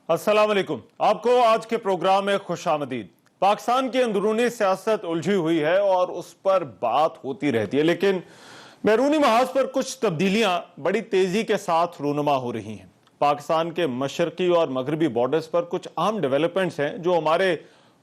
अस्सलाम वालेकुम। आपको आज के प्रोग्राम में खुश आमदीद। पाकिस्तान की अंदरूनी सियासत उलझी हुई है और उस पर बात होती रहती है, लेकिन बैरूनी महाज पर कुछ तब्दीलियां बड़ी तेजी के साथ रूनुमा हो रही हैं। पाकिस्तान के मशरकी और मगरबी बॉर्डर्स पर कुछ अहम डेवलपमेंट्स हैं जो हमारे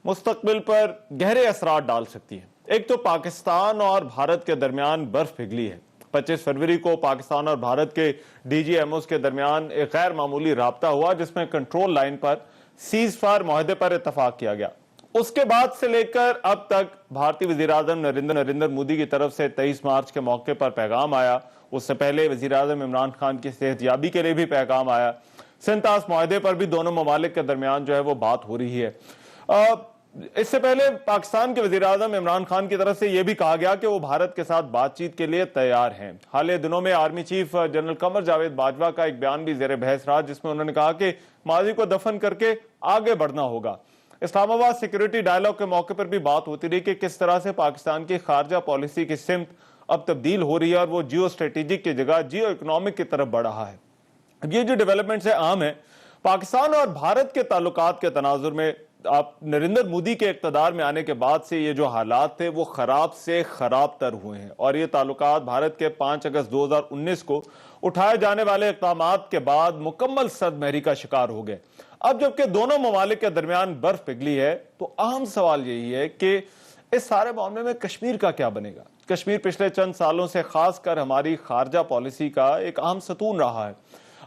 मुस्तकबिल पर गहरे असरात डाल सकती हैं। एक तो पाकिस्तान और भारत के दरमियान बर्फ पिघली है। 25 फरवरी को पाकिस्तान और भारत के DGMOs के दरमियान एक गैर मामूली राब्ता हुआ जिसमें कंट्रोल लाइन पर सीज फायर मुआहदे पर इत्तफाक किया गया। उसके बाद से लेकर अब तक भारतीय वज़ीर-ए-आज़म नरेंद्र मोदी की तरफ से 23 मार्च के मौके पर पैगाम आया। उससे पहले वज़ीर-ए-आज़म इमरान खान की सेहतयाबी के लिए भी पैगाम आया। सिंतास मुआहदे पर भी दोनों ममालिक के दरमियान जो है वो बात हो रही है। इससे पहले पाकिस्तान के वज़ीर-ए-आज़म इमरान खान की तरफ से यह भी कहा गया कि वो भारत के साथ बातचीत के लिए तैयार हैं। हाल दिनों में army chief general Qamar Javed Bajwa का एक बयान भी ज़ेर बहस रहा, जिसमें उन्होंने कहा कि माजी को दफन करके आगे बढ़ना होगा। इस्लामाबाद सिक्योरिटी डायलॉग के मौके पर भी बात होती रही कि किस तरह से पाकिस्तान की खारजा पॉलिसी की सिमत अब तब्दील हो रही है और वो जियो स्ट्रेटेजिक की जगह जियो इकोनॉमिक की तरफ बढ़ रहा है। अब ये जो डेवलपमेंट्स है आम है। पाकिस्तान और भारत के ताल्लुकात के तनाजुर में आप नरेंद्र मोदी के इक़्तिदार में आने के बाद से ये जो हालात थे वो खराब से खराब तर हुए हैं और ये ताल्लुकात भारत के 5 अगस्त 2019 को उठाए जाने वाले इक़दामात के बाद मुकम्मल सदमहरी का शिकार हो गए। अब जबकि दोनों ममालिक के दरमियान बर्फ पिघली है तो अहम सवाल यही है कि इस सारे मामले में कश्मीर का क्या बनेगा। कश्मीर पिछले चंद सालों से खासकर हमारी खारजा पॉलिसी का एक अहम सतून रहा है।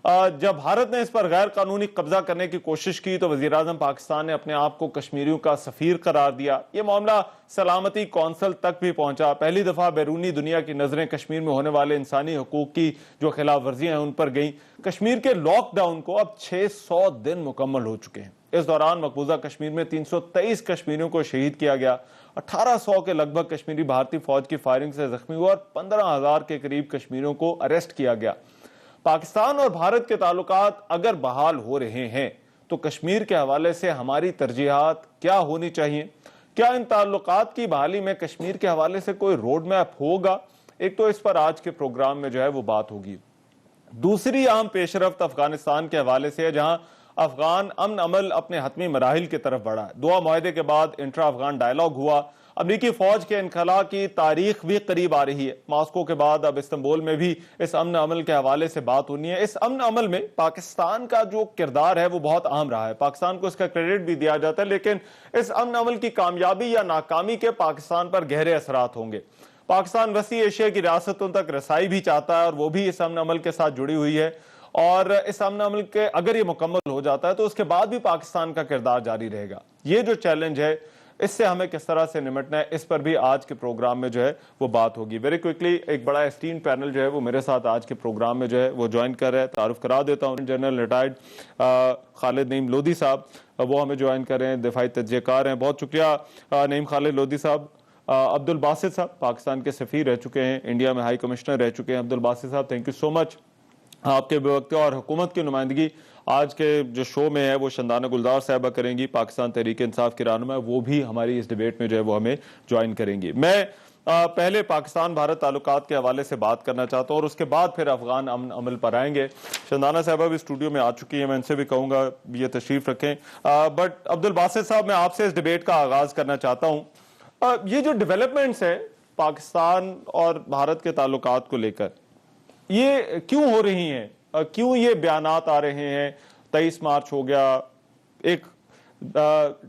जब भारत ने इस पर गैर कानूनी कब्जा करने की कोशिश की तो वज़ीर-ए-आज़म पाकिस्तान ने अपने आप को कश्मीरियों का सफीर करार दिया। ये मामला सलामती कौंसल तक भी पहुंचा। पहली दफा बैरूनी दुनिया की नजरें कश्मीर में होने वाले इंसानी हकूक की जो खिलाफ वर्जियां हैं उन पर गई। कश्मीर के लॉकडाउन को अब 600 दिन मुकम्मल हो चुके हैं। इस दौरान मकबूजा कश्मीर में 323 कश्मीरियों को शहीद किया गया। 1800 के लगभग कश्मीरी भारतीय फौज की फायरिंग से जख्मी हुआ और 15,000 के करीब कश्मीरियों को अरेस्ट किया गया। पाकिस्तान और भारत के ताल्लुकात अगर बहाल हो रहे हैं तो कश्मीर के हवाले से हमारी तरजीहात क्या होनी चाहिए? क्या इन ताल्लुकात की बहाली में कश्मीर के हवाले से कोई रोड मैप होगा? एक तो इस पर आज के प्रोग्राम में जो है वो बात होगी। दूसरी अहम पेशरफ्त अफगानिस्तान के हवाले से है, जहां अफगान अमन अमल अपने हतमी मराहिल की तरफ बढ़ा है। दोहा मुआहदे के बाद इंट्रा अफगान डायलॉग हुआ। अमरीकी फौज के इनखला की तारीख भी करीब आ रही है। मॉस्को के बाद अब इस्तांबुल में भी इस अमन अमल के हवाले से बात होनी है। इस अमन अमल में पाकिस्तान का जो किरदार है वो बहुत अहम रहा है। पाकिस्तान को इसका क्रेडिट भी दिया जाता है, लेकिन इस अमन अमल की कामयाबी या नाकामी के पाकिस्तान पर गहरे असरात होंगे। पाकिस्तान वसी एशिया की रियासतों तक रसाई भी चाहता है और वो भी इस अमन अमल के साथ जुड़ी हुई है। और इस अमन अमल के अगर ये मुकम्मल हो जाता है तो उसके बाद भी पाकिस्तान का किरदार जारी रहेगा। ये जो चैलेंज है इससे हमें किस तरह से निपटना है, इस पर भी आज के प्रोग्राम में जो है वो बात होगी। वेरी क्विकली एक बड़ा एस्टीम्ड पैनल जो है वो मेरे साथ आज के प्रोग्राम में जो है वो ज्वाइन कर रहे हैं। तारुफ करा देता हूँ, जनरल रिटायर्ड खालिद नईम लोधी साहब वो हमें ज्वाइन कर रहे हैं, दिफाई तज्ज़ियेकार हैं। बहुत शुक्रिया नईम खालिद लोधी साहब। अब्दुल बासित साहब पाकिस्तान के सफ़ीर रह चुके हैं, इंडिया में हाई कमिश्नर रह चुके हैं। अब्दुल बासित साहब थैंक यू सो मच। आपके वक्त और हुकूमत की नुमाइंदगी आज के जो शो में है वो शंदाना गुलजार साहबा करेंगी, पाकिस्तान तहरीक इंसाफ की रहनुमा, वो भी हमारी इस डिबेट में जो है वो हमें ज्वाइन करेंगी। मैं पहले पाकिस्तान भारत ताल्लुकात के हवाले से बात करना चाहता हूँ और उसके बाद फिर अफगान अमन अमल पर आएंगे। शंदाना साहबा भी स्टूडियो में आ चुकी है, मैं इनसे भी कहूँगा ये तशरीफ रखें। बट अब्दुल बासित साहब, मैं आपसे इस डिबेट का आगाज करना चाहता हूँ। ये जो डेवलपमेंट्स है पाकिस्तान और भारत के ताल्लुकात को लेकर, ये क्यों हो रही हैं? क्यों ये बयानात आ रहे हैं? 23 मार्च हो गया, एक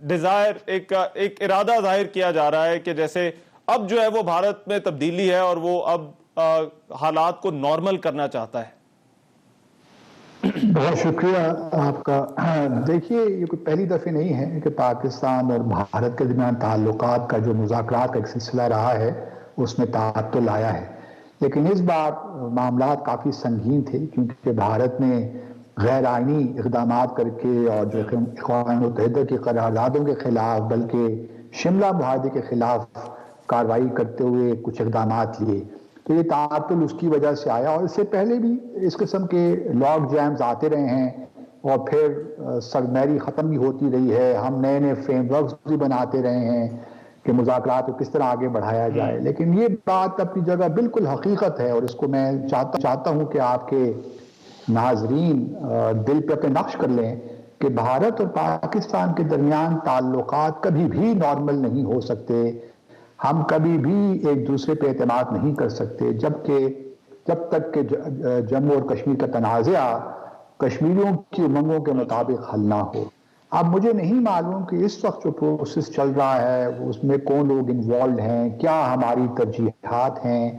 डिजायर, एक इरादा जाहिर किया जा रहा है कि जैसे अब जो है वो भारत में तब्दीली है और वो अब हालात को नॉर्मल करना चाहता है। बहुत शुक्रिया आपका। देखिए, ये कोई पहली दफे नहीं है कि पाकिस्तान और भारत के दरमियान ताल्लुकात का जो मुज़ाकरात का एक सिलसिला रहा है उसमें ताअत्तुल आया है, लेकिन इस बार मामला काफ़ी संगीन थे क्योंकि भारत ने गैर आइनी इक़दाम करके और जो अक़वाम मुत्तहिदा की करारदादों के खिलाफ बल्कि शिमला मुआहदे के खिलाफ कार्रवाई करते हुए कुछ इक़दाम लिए, तो ये ताअत्तुल उसकी वजह से आया। और इससे पहले भी इस किस्म के लॉग जैम्स आते रहे हैं और फिर सरमैरी ख़त्म भी होती रही है। हम नए नए फ्रेमवर्क्स भी बनाते रहे हैं कि मुज़ाकरात को किस तरह आगे बढ़ाया जाए, लेकिन ये बात अपनी जगह बिल्कुल हकीकत है और इसको मैं चाहता हूँ कि आपके नाजरीन दिल पे अपने नक्श कर लें کہ بھارت اور پاکستان کے درمیان تعلقات کبھی بھی نارمل نہیں ہو سکتے، ہم کبھی بھی ایک دوسرے پہ اعتماد نہیں کر سکتے جب تک کہ جموں اور کشمیر کا تنازعہ کشمیریوں کی امنگوں کے مطابق حل نہ ہو۔ اب مجھے نہیں معلوم کہ اس وقت جو پروسیس چل رہا ہے اس میں کون لوگ انوالوڈ ہیں، کیا ہماری ترجیحات ہیں،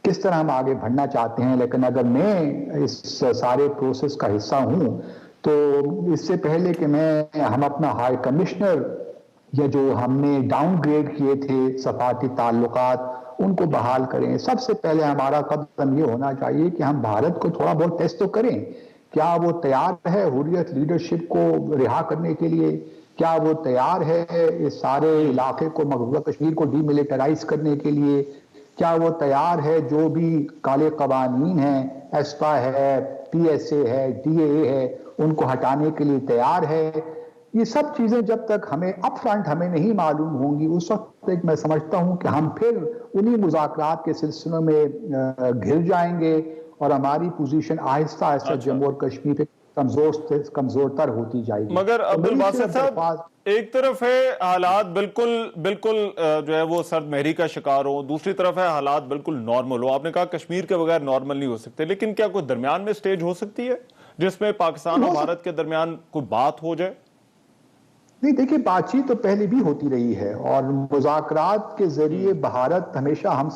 کس طرح ہم آگے بڑھنا چاہتے ہیں، لیکن اگر میں اس سارے پروسیس کا حصہ ہوں تو اس سے پہلے کہ ہم اپنا ہائی کمشنر یا جو ہم نے ڈاؤن گریڈ کیے تھے سفارتی تعلقات ان کو بحال کریں، سب سے پہلے ہمارا قدم یہ ہونا چاہیے کہ ہم بھارت کو تھوڑا بہت ٹیسٹ تو کریں، کیا وہ تیار ہے حریت لیڈرشپ کو رہا کرنے کے لیے، کیا وہ تیار ہے اس سارے علاقے کو مقبوضہ کشمیر کو ڈی ملیٹرائز کرنے کے لیے، کیا وہ تیار ہے جو بھی کالے قوانین ہیں، ایسپا ہے، پی ایس اے ہے، ڈی اے ہے، ان کو ہٹانے کے لیے تیار ہے۔ یہ سب چیزیں جب تک ہمیں اپ فرنٹ ہمیں نہیں معلوم ہوں گی اس وقت تک میں سمجھتا ہوں کہ ہم پھر انہی مذاکرات کے سلسلوں میں گھر جائیں گے اور ہماری پوزیشن آہستہ آہستہ جموں اور کشمیر پہ کمزور تر ہوتی جائے گی۔ مگر عبد الباسط صاحب، ایک طرف ہے حالات بالکل جو ہے وہ سرد مہری کا شکار ہو، دوسری طرف ہے حالات بالکل نارمل ہو۔ آپ نے کہا کشمیر کے بغیر نارمل نہیں ہو سکتے، لیکن کیا کوئی درمیان میں سٹیج ہو سکتی ہے جس میں پاکستان اور بھارت کے درمیان کوئی بات ہو جائے؟ نہیں، دیکھیے بات چیت تو پہلے بھی ہوتی رہی ہے اور مذاکرات کے ذریعے بھارت ہمیشہ ہم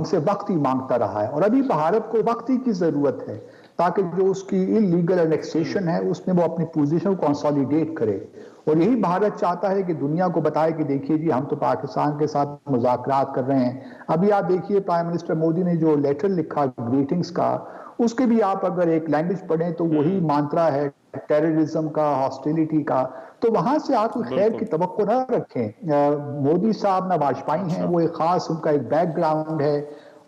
سے وقت ہی مانگتا رہا ہے، اور ابھی بھارت کو وقت ہی کی ضرورت ہے تاکہ جو اس کی انلیگل انیکسیشن ہے اس میں وہ اپنی پوزیشن کو کنسالیڈیٹ کرے، اور یہی بھارت چاہتا ہے کہ دنیا کو بتائے کہ دیکھیے جی ہم تو پاکستان کے ساتھ مذاکرات کر رہے ہیں۔ ابھی آپ دیکھیے پرائم منسٹر مودی نے جو لیٹر لکھا گریٹنگز کا، اس کے بھی آپ اگر ایک لینگویج پڑھیں تو وہی مانترا ہے ٹیررزم کا، ہاسٹیلیٹی کا، تو وہاں سے آپ کوئی خیر کی توقع نہ رکھیں۔ مودی صاحب نہ واجپائی ہیں، وہ ایک خاص ان کا ایک بیک گراؤنڈ ہے،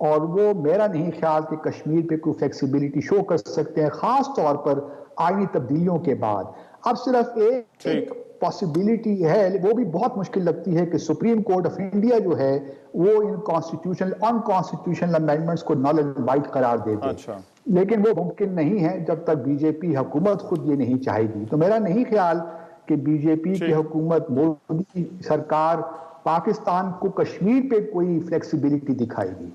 اور وہ میرا نہیں خیال کہ کشمیر پہ کوئی فلیکسیبلٹی شو کر سکتے ہیں، خاص طور پر آئینی تبدیلیوں کے بعد۔ اب صرف ایک پاسبلٹی ہے، وہ بھی بہت مشکل لگتی ہے، کہ سپریم کورٹ آف انڈیا جو ہے وہ ان کانسٹیٹیوشنل امینڈمنٹس کو نل اینڈ وائڈ قرار دے دے، لیکن وہ ممکن نہیں ہے جب تک بی جے پی حکومت خود یہ نہیں چاہے گی۔ تو میرا نہیں خیال کہ بی جے پی کی حکومت، مودی سرکار پاکستان کو کشمیر پہ کوئی فلیکسیبلٹی دکھائے گی۔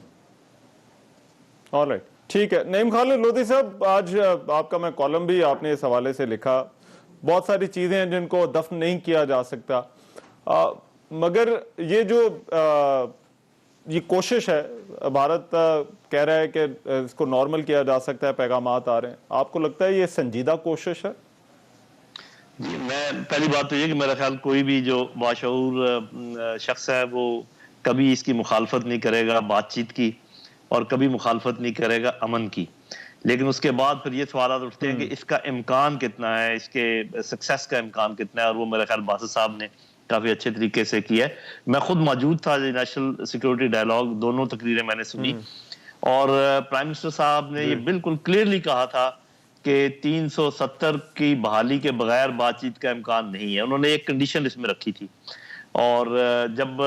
آلرائٹ، ٹھیک ہے۔ نعیم خالد لودھی صاحب، آج آپ کا میں کالم بھی آپ نے اس حوالے سے لکھا، بہت ساری چیزیں ہیں جن کو دفن نہیں کیا جا سکتا، مگر یہ جو یہ کوشش ہے، بھارت کہہ رہا ہے کہ اس کو نارمل کیا جا سکتا ہے، پیغامات آ رہے ہیں، آپ کو لگتا ہے یہ سنجیدہ کوشش ہے؟ جی، میں پہلی بات تو یہ کہ میرا خیال کوئی بھی جو باشعور شخص ہے وہ کبھی اس کی مخالفت نہیں کرے گا بات چیت کی، اور کبھی مخالفت نہیں کرے گا امن کی، لیکن اس کے بعد پھر یہ سوالات اٹھتے ہیں کہ اس کا امکان کتنا ہے، اس کے سکسیس کا امکان کتنا ہے، اور وہ میرا خیال باسط صاحب نے کافی اچھے طریقے سے کیا ہے۔ میں خود موجود تھا نیشنل سیکیورٹی ڈائیلاگ، دونوں تقریریں میں نے سنی، اور پرائم منسٹر صاحب نے یہ بالکل کلیئرلی کہا تھا کہ 370 کی بحالی کے بغیر بات چیت کا امکان نہیں ہے۔ انہوں نے ایک کنڈیشن اس میں رکھی تھی، اور جب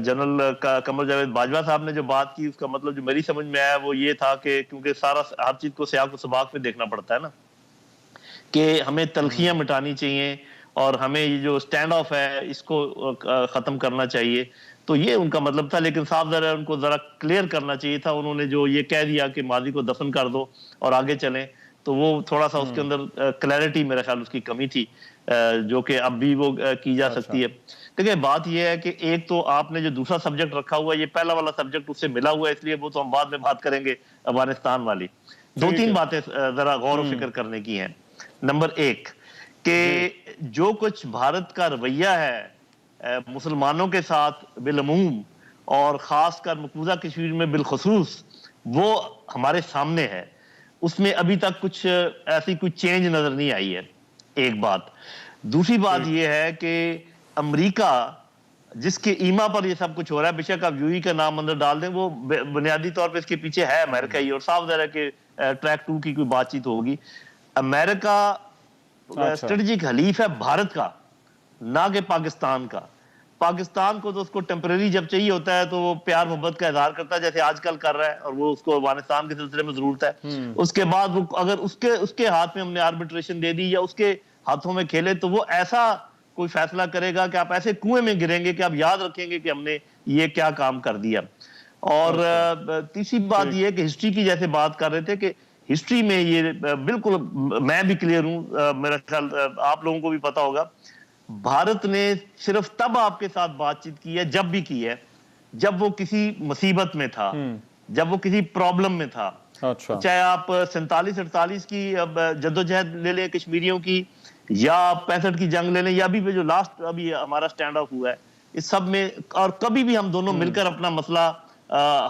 جنرل قمر جاوید باجوہ صاحب نے جو بات کی، اس کا مطلب جو میری سمجھ میں آیا وہ یہ تھا کہ کیونکہ سارا ہر چیز کو سیاق و سباق میں دیکھنا پڑتا ہے نا، کہ ہمیں تلخیاں مٹانی چاہیے اور ہمیں یہ جو سٹینڈ آف ہے اس کو ختم کرنا چاہیے، تو یہ ان کا مطلب تھا۔ لیکن صاحب ذرا ان کو ذرا کلیئر کرنا چاہیے تھا، انہوں نے جو یہ کہہ دیا کہ ماضی کو دفن کر دو اور آگے چلیں، تو وہ تھوڑا سا اس کے اندر کلیئرٹی میرے خیال اس کی کمی تھی، جو کہ اب بھی وہ کی جا سکتی ہے۔ دیکھیں بات یہ ہے کہ ایک تو آپ نے جو دوسرا سبجیکٹ رکھا ہوا ہے، یہ پہلا والا سبجیکٹ اس سے ملا ہوا ہے، اس لیے وہ تو ہم بعد میں بات کریں گے افغانستان والی۔ دو تین باتیں ذرا غور و فکر کرنے کی ہیں۔ نمبر ایک کہ جو کچھ بھارت کا رویہ ہے مسلمانوں کے ساتھ بالعموم اور خاص کر مقبوضہ کشمیر میں بالخصوص، وہ ہمارے سامنے ہے، اس میں ابھی تک کچھ ایسی کوئی چینج نظر نہیں آئی ہے، ایک بات۔ دوسری بات یہ ہے کہ امریکہ جس کے ایما پر یہ سب کچھ ہو رہا ہے، بے شک آپ یوئی کا نام اندر ڈال دیں، وہ بنیادی طور پہ اس کے پیچھے ہے امریکہ ہی، اور صاف ظاہر ہے کہ ٹریک 2 کی کوئی بات چیت ہوگی۔ امریکہ اسٹریٹجک حلیف ہے بھارت کا، نہ کہ پاکستان کا، پاکستان کو تو اس کو ٹیمپرری جب چاہیے ہوتا ہے تو وہ پیار محبت کا اظہار کرتا ہے جیسے آج کل کر رہا ہے, اور وہ اس کو افغانستان کے سلسلے میں ضرورت ہے. اس کے بعد وہ اگر اس کے ہاتھ میں ہم نے آربیٹریشن دے دی یا اس کے ہاتھوں میں کھیلے تو وہ ایسا کوئی فیصلہ کرے گا کہ آپ ایسے کنویں میں گریں گے کہ آپ یاد رکھیں گے کہ ہم نے یہ کیا کام کر دیا. اور تیسری بات یہ ہے کہ ہسٹری کی جیسے بات کر رہے تھے کہ ہسٹری میں یہ بالکل میں بھی کلیئر ہوں, میرا خیال آپ لوگوں کو بھی پتا ہوگا, بھارت نے صرف تب آپ کے ساتھ بات چیت کی ہے جب بھی کی ہے جب وہ کسی مصیبت میں تھا, جب وہ کسی پرابلم میں تھا. چاہے آپ 47-48 کی جدوجہد لے لیں کشمیریوں کی, یا 65 کی جنگ لے لیں, یا بھی جو لاسٹ ابھی ہمارا سٹینڈ آف ہوا ہے, اس سب میں اور کبھی بھی ہم دونوں مل کر اپنا مسئلہ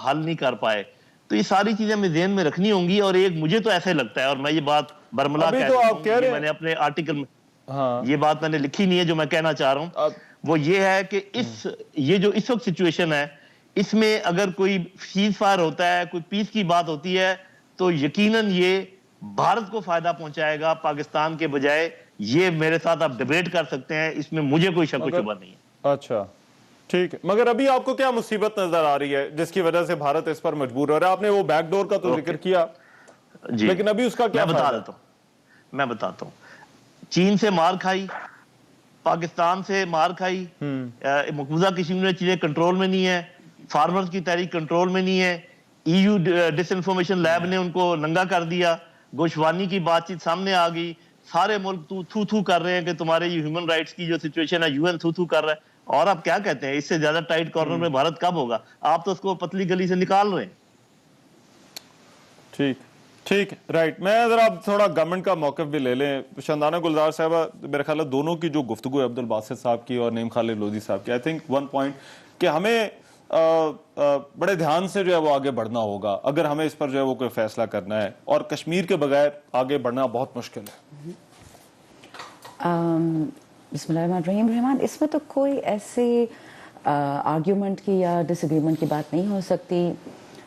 حل نہیں کر پائے. تو یہ ساری چیزیں ہمیں ذہن میں رکھنی ہوں گی. اور ایک مجھے تو ایسے لگتا ہے, اور میں یہ بات برملا میں نے اپنے آرٹیکل میں یہ بات میں نے لکھی نہیں ہے, جو میں کہنا چاہ رہا ہوں وہ یہ ہے کہ یہ جو اس وقت سچویشن ہے, اس میں اگر کوئی سیز فائر ہوتا ہے, کوئی پیس کی بات ہوتی ہے, تو یقیناً یہ بھارت کو فائدہ پہنچائے گا پاکستان کے بجائے. یہ میرے ساتھ آپ ڈیبیٹ کر سکتے ہیں, اس میں مجھے کوئی شک و شبہ نہیں ہے. اچھا ٹھیک ہے, مگر ابھی آپ کو کیا مصیبت نظر آ رہی ہے جس کی وجہ سے بھارت اس پر مجبور ہو رہا ہے؟ آپ نے وہ بیک ڈور کا تو ذکر کیا, لیکن ابھی اس کا کیا فائدہ؟ میں بتاتا ہوں. چین سے مار کھائی, پاکستان سے مار کھائی, مقبوضہ کشمیر میں چیزیں کنٹرول میں نہیں ہے, فارمرز کی تحریک کنٹرول میں نہیں ہے, ای یو ڈس انفارمیشن لیب نے ان کو ننگا کر دیا, گوشوانی کی بات چیت سامنے آ گئی, سارے ملک تھو تھو کر رہے ہیں کہ تمہارے یہ ہیومن رائٹس کی جو سچویشن ہے یو این تھو تھو کر رہا ہے. اور آپ کیا کہتے ہیں, اس سے زیادہ ٹائٹ کارنر میں بھارت کب ہوگا؟ آپ تو اس کو پتلی گلی سے نکال رہے ہیں. ٹھیک رائٹ. میں ذرا اب تھوڑا گورنمنٹ کا موقف بھی لے لیں. شندانہ گلزار صاحبہ, میرے خیال ہے دونوں کی جو گفتگو ہے, عبدالباسط صاحب کی اور نعیم خالد لودھی صاحب کی, آئی تھنک ون پوائنٹ کہ ہمیں بڑے دھیان سے جو ہے وہ آگے بڑھنا ہوگا اگر ہمیں اس پر جو ہے وہ کوئی فیصلہ کرنا ہے, اور کشمیر کے بغیر آگے بڑھنا بہت مشکل ہے. بسم اللہ الرحمن الرحیم. اس میں تو کوئی ایسے آرگیومنٹ کی یا ڈس ایگریمنٹ کی بات نہیں ہو سکتی.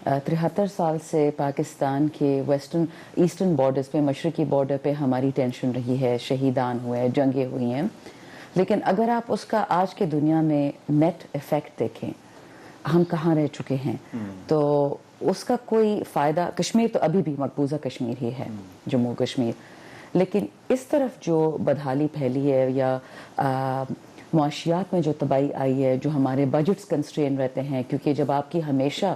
73 سال سے پاکستان کے ایسٹرن بارڈرز پہ, مشرقی بارڈر پہ ہماری ٹینشن رہی ہے, شہیدان ہوئے ہیں, جنگیں ہوئی ہیں. لیکن اگر آپ اس کا آج کے دنیا میں نیٹ ایفیکٹ دیکھیں, ہم کہاں رہ چکے ہیں, تو اس کا کوئی فائدہ, کشمیر تو ابھی بھی مقبوضہ کشمیر ہی ہے, جموں کشمیر, لیکن اس طرف جو بدحالی پھیلی ہے یا معاشیات میں جو تباہی آئی ہے, جو ہمارے بجٹس کنسٹرین رہتے ہیں, کیونکہ جب آپ کی ہمیشہ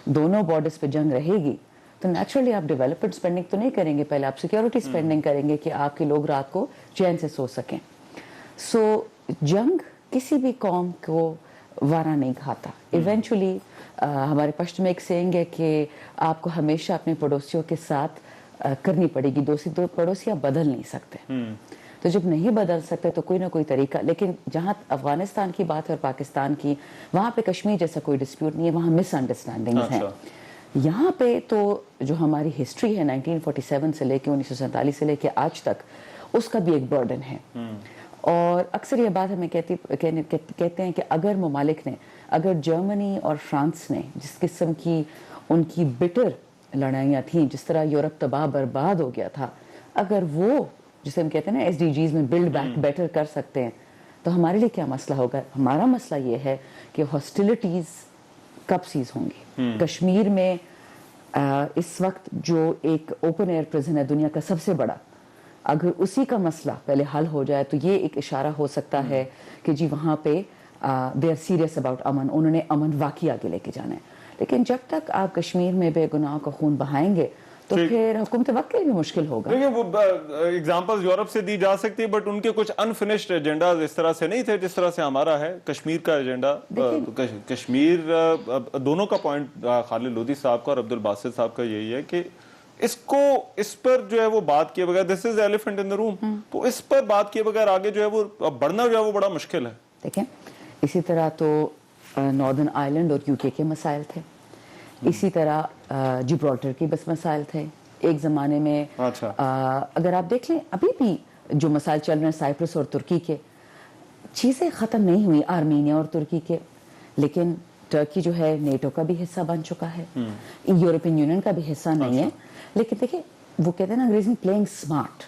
دونوں بارڈرز پہ جنگ رہے گی تو نیچرلی آپ ڈیولپمنٹ اسپینڈنگ تو نہیں کریں گے, پہلے آپ سیکیورٹی اسپینڈنگ کریں گے کہ آپ کے لوگ رات کو چین سے سو سکیں. سو جنگ کسی بھی قوم کو وارا نہیں کھاتا. ایونچولی ہمارے پشت میں ایک سینگ ہے کہ آپ کو ہمیشہ اپنے پڑوسیوں کے ساتھ کرنی پڑے گی, دو پڑوسی آپ بدل نہیں سکتے. تو جب نہیں بدل سکتے تو کوئی نہ کوئی طریقہ, لیکن جہاں افغانستان کی بات ہے اور پاکستان کی, وہاں پہ کشمیر جیسا کوئی ڈسپیوٹ نہیں ہے, وہاں مس انڈرسٹینڈنگز ہیں. یہاں پہ تو جو ہماری ہسٹری ہے 1947 سے لے کے 1947 سے لے کے آج تک, اس کا بھی ایک برڈن ہے. اور اکثر یہ بات ہمیں کہتے ہیں کہ اگر ممالک نے, اگر جرمنی اور فرانس نے جس قسم کی ان کی بٹر لڑائیاں تھیں, جس طرح یورپ تباہ برباد ہو گیا تھا, اگر وہ جسے ہم کہتے ہیں نا ایس ڈی جیز میں بلڈ بیک بیٹر کر سکتے ہیں, تو ہمارے لیے کیا مسئلہ ہوگا؟ ہمارا مسئلہ یہ ہے کہ ہاسٹیلٹیز کب سیز ہوں گی. کشمیر میں اس وقت جو ایک اوپن ایئر پریزن ہے دنیا کا سب سے بڑا, اگر اسی کا مسئلہ پہلے حل ہو جائے تو یہ ایک اشارہ ہو سکتا ہے کہ جی وہاں پہ دے آر سیریس اباؤٹ امن, انہوں نے امن واقعی آگے لے کے جانا ہے. لیکن جب تک آپ کشمیر میں بے گناہوں کا خون بہائیں گے تو پھر حکومت وقت کے لیے بھی مشکل ہوگا. دیکھیں وہ ایگزامپلز یورپ سے دی جا سکتی ہے, بٹ ان کے کچھ انفنشڈ ایجنڈاز اس طرح سے نہیں تھے جس طرح سے ہمارا ہے. کشمیر کا ایجنڈا, کشمیر, دونوں کا پوائنٹ خالد لودھی صاحب کا اور عبدالباسط صاحب کا یہی ہے کہ اس پر جو ہے وہ بات کیے بغیر, دس از ایلیفنٹ ان دی روم, تو اس پر بات کیے بغیر آگے جو ہے وہ بڑھنا جو ہے وہ بڑا مشکل ہے. دیکھیں اسی طرح تو ناردرن آئرلینڈ اور یو کے مسائل تھے, اسی طرح جبرالٹر کے بس مسائل تھے ایک زمانے میں. اگر آپ دیکھ لیں ابھی بھی جو مسائل چل رہے ہیں سائپرس اور ترکی کے, چیزیں ختم نہیں ہوئی آرمینیا اور ترکی کے, لیکن ٹرکی جو ہے نیٹو کا بھی حصہ بن چکا ہے, یورپین یونین کا بھی حصہ نہیں ہے. لیکن دیکھیں وہ کہتے ہیں نا انگریزی میں پلینگ اسمارٹ,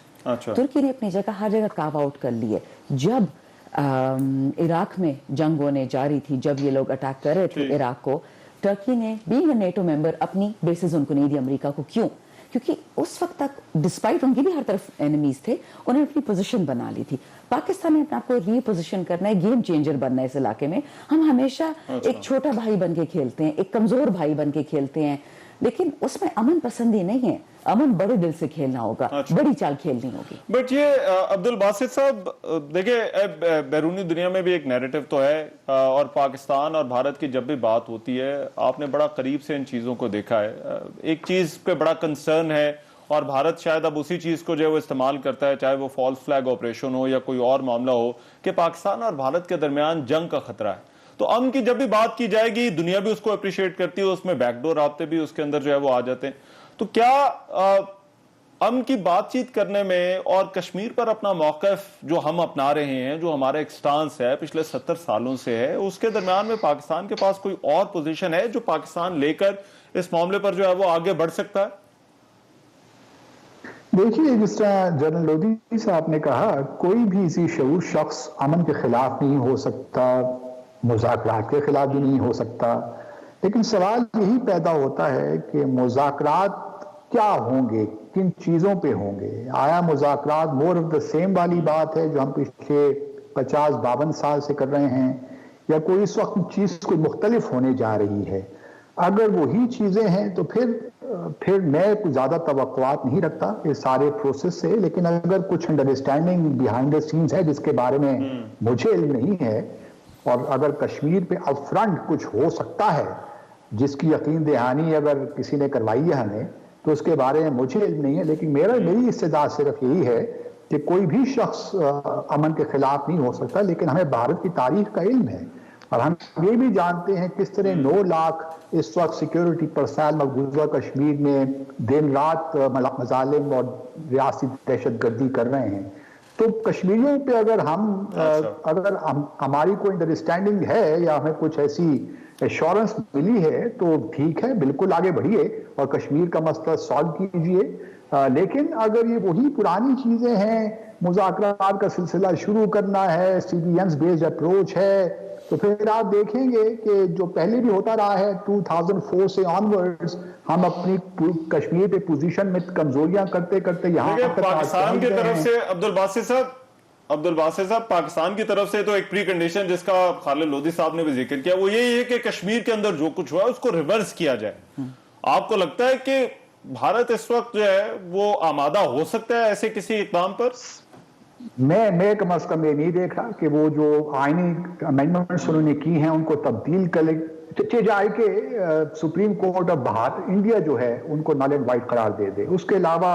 ترکی نے اپنی جگہ ہر جگہ کاو آؤٹ کر لی ہے. جب इराक में जंग होने जा रही थी, जब ये लोग अटैक कर रहे थे इराक को, टर्की ने बीइंग अ नेटो मेंबर अपनी बेसिस उनको नहीं दी अमेरिका को। क्यों? क्योंकि उस वक्त तक डिस्पाइट उनके भी हर तरफ एनिमीज थे, उन्होंने अपनी पोजीशन बना ली थी। पाकिस्तान ने अपने आप को रीपोजिशन करना है, गेम चेंजर बनना है इस इलाके में। हम हमेशा एक छोटा भाई बन के खेलते हैं, एक कमजोर भाई बन के खेलते हैं, लेकिन उसमें अमन पसंदी नहीं है। अमन बड़े दिल से खेलना होगा, बड़ी चाल खेलनी होगी। बट ये अब्दुल बासित साहब देखिए, बैरूनी दुनिया में भी एक नैरेटिव तो है, और पाकिस्तान और भारत की जब भी बात होती है, आपने बड़ा करीब से इन चीजों को देखा है। एक चीज पे बड़ा कंसर्न है, और भारत शायद अब उसी चीज को जो है वो इस्तेमाल करता है, चाहे वो फॉल्स फ्लैग ऑपरेशन हो या कोई और मामला हो, कि पाकिस्तान और भारत के दरमियान जंग का खतरा है। तो अमन की जब भी बात की जाएगी, दुनिया भी उसको अप्रिशिएट करती है, उसमें बैकडोर राब्ते भी उसके अंदर जो है वो आ जाते हैं। तो क्या अमन की बातचीत करने में और कश्मीर पर अपना मौकफ जो हम अपना रहे हैं, जो हमारा एक स्टांस है पिछले 70 सालों से है, उसके दरमियान में पाकिस्तान के पास कोई और पोजीशन है जो पाकिस्तान लेकर इस मामले पर जो है वो आगे बढ़ सकता है? देखिए, जिस तरह जनरल लोधी साहब ने कहा, कोई भी इसी शऊर शख्स अमन के खिलाफ नहीं हो सकता, मुज़ाकरात के खिलाफ भी नहीं हो सकता। लेकिन सवाल यही पैदा होता है कि मुज़ाकरात क्या होंगे, किन चीज़ों पे होंगे? आया मुज़ाकरात मोर ऑफ द सेम वाली बात है जो हम पिछले 50-52 साल से कर रहे हैं, या कोई इस वक्त चीज़ कोई मुख्तलिफ होने जा रही है? अगर वही चीज़ें हैं तो फिर मैं कुछ ज़्यादा तवक्कुआत नहीं रखता इस सारे प्रोसेस से। लेकिन अगर कुछ अंडरस्टैंडिंग बिहाइंड द सीन्स है जिसके बारे में मुझे इल्म नहीं है, और अगर कश्मीर पे अपफ्रंट कुछ हो सकता है जिसकी यकीन दहानी अगर किसी ने करवाई है हमें, तो उसके बारे में मुझे इल्म नहीं है। लेकिन मेरी इस्तेदाद सिर्फ यही है कि कोई भी शख्स अमन के खिलाफ नहीं हो सकता। लेकिन हमें भारत की तारीख का इल्म है, और हम ये भी जानते हैं किस तरह 9 लाख इस वक्त सिक्योरिटी पर्सनल मकबूजा कश्मीर में दिन रात मजालिम और रियासी दहशत गर्दी कर रहे हैं। तो कश्मीरियों पे अगर हमारी कोई अंडरस्टैंडिंग है या हमें कुछ ऐसी एश्योरेंस मिली है तो ठीक है, बिल्कुल आगे बढ़िए और कश्मीर का मसला सॉल्व कीजिए। लेकिन अगर ये वही पुरानी चीजें हैं, मुज़ाकरात का सिलसिला शुरू करना है, सीवीएंस बेस्ड अप्रोच है, तो फिर आप देखेंगे कि जो पहले भी होता रहा है 2004 से ऑनवर्ड्स, हम अपनी कश्मीर पे पोजीशन में कमजोरियां करते करते यहाँ पाकिस्तान की तरफ से अब्दुल बासित साहब पाकिस्तान की तरफ से तो एक प्री कंडीशन जिसका खालिद लोधी साहब ने भी जिक्र किया, वो यही है कि कश्मीर के अंदर जो कुछ हुआ उसको रिवर्स किया जाए। आपको लगता है कि भारत इस वक्त जो है वो आमादा हो सकता है ऐसे किसी इक़दाम पर? मैं कम अज कम ये नहीं देख रहा कि वो जो आईनी अमेंडमेंट्स उन्होंने की हैं उनको तब्दील कर जाए कि supreme court of Bharat India जो है उनको नल एंड वाइट करार दे दे। उसके अलावा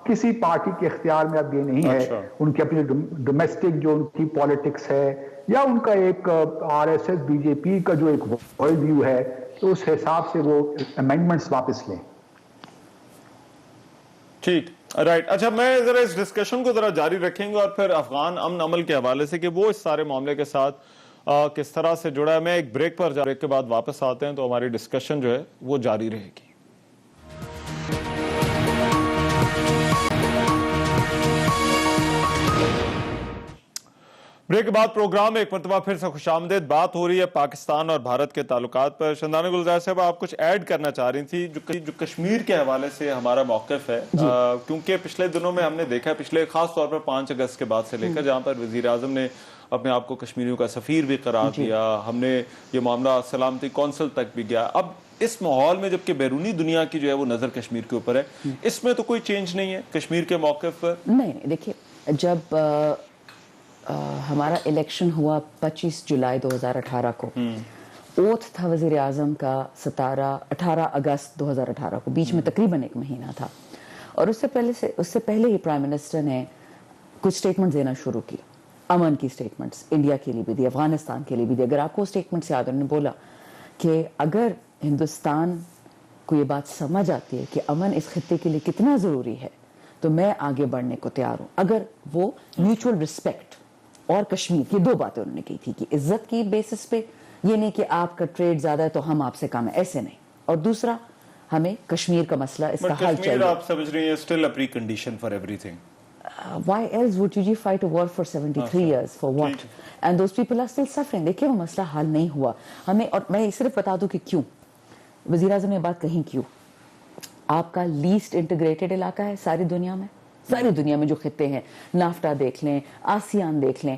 किसी पार्टी के इख्तियार में अब ये नहीं है। उनकी अपनी डोमेस्टिक जो उनकी पॉलिटिक्स है या उनका एक आरएसएस बीजेपी का जो एक वर्ल्ड व्यू है, तो उस हिसाब से वो अमेंडमेंट्स वापस लें। ठीक, राइट। अच्छा, मैं जरा इस डिस्कशन को जरा जारी रखेंगे और फिर अफगान अमन अमल के हवाले से कि वो इस सारे मामले के साथ किस तरह से जुड़ा है। मैं एक ब्रेक पर ब्रेक के बाद वापस आते हैं तो हमारी डिस्कशन जो है वो जारी रहेगी। ब्रेक के बाद प्रोग्राम में एक मरतबा फिर से खुशामदीद। बात हो रही है पाकिस्तान और भारत के ताल्लुकात पर। शंदाना गुलजार साहब, आप कुछ ऐड करना चाह रही थी जो कश्मीर के हवाले से हमारा मौक़िफ़ है, क्योंकि पिछले दिनों में हमने देखा है, पिछले खास तौर पर 5 अगस्त के बाद से लेकर जहां पर वज़ीर आज़म ने अपने आप को कश्मीरियों का सफ़ीर भी करार दिया, हमने ये मामला सलामती कौंसिल तक भी गया। अब इस माहौल में जबकि बैरूनी दुनिया की जो है वो नज़र कश्मीर के ऊपर है, इसमें तो कोई चेंज नहीं है कश्मीर के मौक़िफ़ पर? नहीं, देखिए, जब हमारा इलेक्शन हुआ 25 जुलाई 2018 को, ओथ था वजीर आजम का 18 अगस्त 2018 को, बीच में तकरीबन 1 महीना था। और उससे पहले ही प्राइम मिनिस्टर ने कुछ स्टेटमेंट्स देना शुरू की, अमन की स्टेटमेंट्स, इंडिया के लिए भी दी, अफगानिस्तान के लिए भी दी। अगर आपको स्टेटमेंट्स याद, उन्होंने बोला कि अगर हिंदुस्तान को ये बात समझ आती है कि अमन इस खित्ते के लिए कितना ज़रूरी है, तो मैं आगे बढ़ने को तैयार हूँ। अगर वो म्यूचुअल रिस्पेक्ट और कश्मीर की 2 बातें उन्होंने की थी कि इज्जत की बेसिस पे, ये नहीं कि आपका ट्रेड ज्यादा है तो हम आपसे कम है, ऐसे नहीं। और दूसरा, हमें कश्मीर का मसला, इसका हल चाहिए। आप समझ रही हैं still a pre condition for everything? why else would you fight a war for 73 years? For what? And those people are still suffering. देखिए वो मसला हल नहीं हुआ हमें, और मैं सिर्फ बता दूं कि क्यों वज़ीर आज़म ने बात कही, क्यों आपका लीस्ट इंटीग्रेटेड इलाका है सारी दुनिया में, सारी दुनिया में जो खित्ते हैं, नाफ्टा देख लें, आसियान देख लें,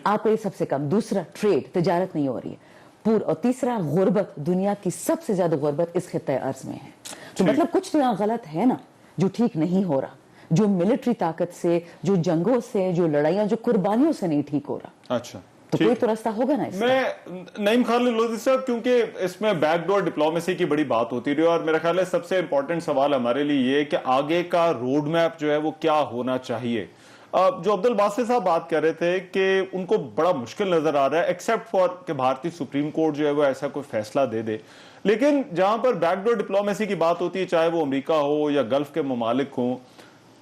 आपका ये सबसे कम, दूसरा ट्रेड तिजारत नहीं हो रही है और तीसरा गुर्बत, दुनिया की सबसे ज्यादा गुर्बत इस खित्ते अर्ज में है। तो मतलब कुछ तो यहाँ गलत है ना, जो ठीक नहीं हो रहा, जो मिलिट्री ताकत से, जो जंगों से, जो लड़ाइयां, जो कुर्बानियों से नहीं ठीक हो रहा। अच्छा, तो कोई तो रास्ता होगा ना इसका। मैं नईम खान लोधी साहब, क्योंकि इसमें बैकडोर डिप्लोमेसी की बड़ी बात होती रही और मेरा ख्याल है सबसे इंपॉर्टेंट सवाल हमारे लिए ये कि आगे का रोड मैप जो है वो क्या होना चाहिए। जो अब्दुल बासित साहब बात कर रहे थे कि उनको बड़ा मुश्किल नजर आ रहा है, एक्सेप्ट फॉर कि भारतीय सुप्रीम कोर्ट जो है वो ऐसा कोई फैसला दे दे, लेकिन जहां पर बैकडोर डिप्लोमेसी की बात होती है, चाहे वो अमेरिका हो या गल्फ के ममालिक हो,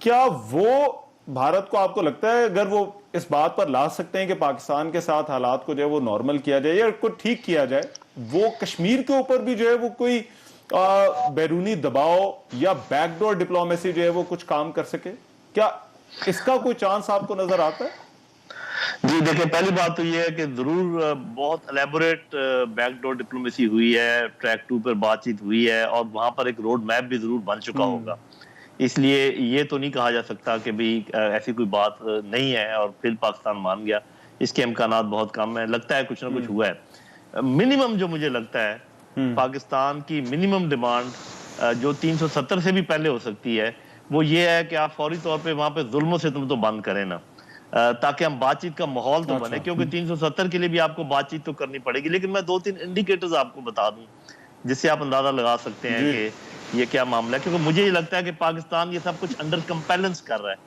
क्या वो भारत को, आपको लगता है अगर वो इस बात पर ला सकते हैं कि पाकिस्तान के साथ हालात को जो है वो नॉर्मल किया जाए या को ठीक किया जाए, वो कश्मीर के ऊपर भी जो है वो कोई बैरूनी दबाव या बैकडोर डिप्लोमेसी जो है वो कुछ काम कर सके? क्या इसका कोई चांस आपको नजर आता है? जी देखिए, पहली बात तो ये है कि जरूर बहुत एलेबोरेट बैकडोर डिप्लोमेसी हुई है, ट्रैक 2 पर बातचीत हुई है और वहां पर एक रोड मैप भी जरूर बन चुका होगा। इसलिए ये तो नहीं कहा जा सकता कि भाई ऐसी कोई बात नहीं है और फिर पाकिस्तान मान गया, इसके इम्कानात बहुत कम है। लगता है कुछ ना कुछ हुआ है। मिनिमम जो मुझे लगता है पाकिस्तान की मिनिमम डिमांड जो 370 से भी पहले हो सकती है, वो ये है कि आप फौरी तौर पे वहां पे जुल्म से तुम तो बंद करें ना, ताकि हम बातचीत का माहौल तो बने, क्योंकि 370 के लिए भी आपको बातचीत तो करनी पड़ेगी। लेकिन मैं 2-3 इंडिकेटर्स आपको बता दूं जिससे आप अंदाजा लगा सकते हैं कि ये क्या मामला है, क्योंकि मुझे ये लगता है कि पाकिस्तान ये सब कुछ अंडर कंपेलेंस कर रहा है,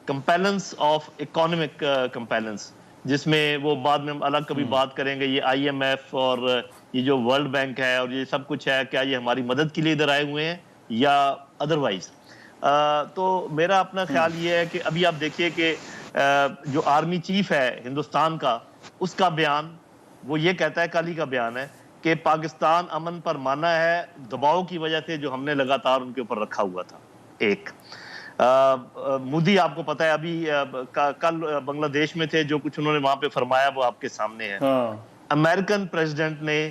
कंपेलेंस ऑफ इकोनॉमिक कंपेलेंस, जिसमें वो बाद में हम अलग कभी बात करेंगे। ये IMF और ये जो वर्ल्ड बैंक है और ये सब कुछ है, क्या ये हमारी मदद के लिए इधर आए हुए हैं या अदरवाइज? तो मेरा अपना ख्याल ये है कि अभी आप देखिए कि जो आर्मी चीफ है हिंदुस्तान का, उसका बयान वो ये कहता है, कल ही का बयान है कि पाकिस्तान अमन पर माना है दबाव की वजह से जो हमने लगातार उनके ऊपर रखा हुआ था। एक मोदी, आपको पता है अभी कल बांग्लादेश में थे, जो कुछ उन्होंने वहां पे फरमाया वो आपके सामने है। अमेरिकन प्रेसिडेंट ने